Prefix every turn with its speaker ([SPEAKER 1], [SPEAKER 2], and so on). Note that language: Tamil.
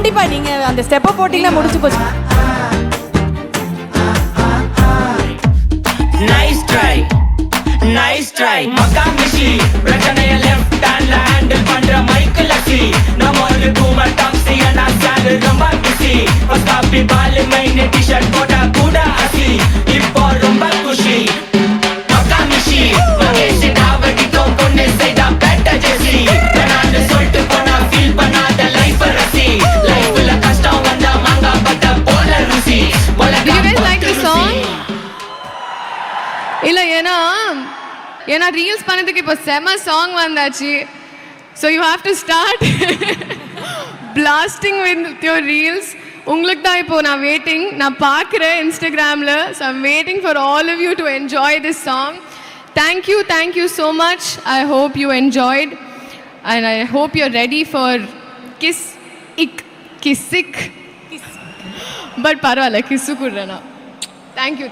[SPEAKER 1] கண்டிப்பா நீங்க அந்த ஸ்டெப்பை போட்டீங்கன்னா முடிச்சு போச்சு.
[SPEAKER 2] நைஸ் ட்ரை மகாமிஷி பிரச்சனைய லெஃப்ட் ஹேண்ட்ல ஹேண்டில் பண்ற மைக்கேல் அசி நம்ம ஒரு பூமர் டாக்ஸி அண்ட் சாலு ரொம்ப பிஸி ஃபர்ஸ்ட் காப்பி பால் மெயின் டி-ஷர்ட் போட்டா கூட அசி இப்போ ரொம்ப குஷி மகாமிஷி மகேஷ் டாவடிக்கோ பொண்ணு செய்தா பெட்ட ஜெசி நான் சொல்லிட்டு போனா ஃபீல் பண்ணாத லைஃப் ரசி லைஃப்ல கஷ்டம் வந்தா மாங்கா பட்ட போல ருசி
[SPEAKER 3] Do you guys like the song? இல்ல ஏன்னா ரீல்ஸ் பண்ணதுக்கு இப்போ செம சாங் வந்தாச்சு. So you have to start blasting with your reels. உங்களுக்கு தான் இப்போ நான் வெயிட்டிங், நான் பார்க்குறேன் இன்ஸ்டாகிராமில். So I'm waiting for all of you to enjoy this song. Thank you so much. I hope you enjoyed and I hope you are ready for Kissik but பரவாயில்ல, கிஸ்ஸு கூடுறேண்ணா. தேங்க்யூ.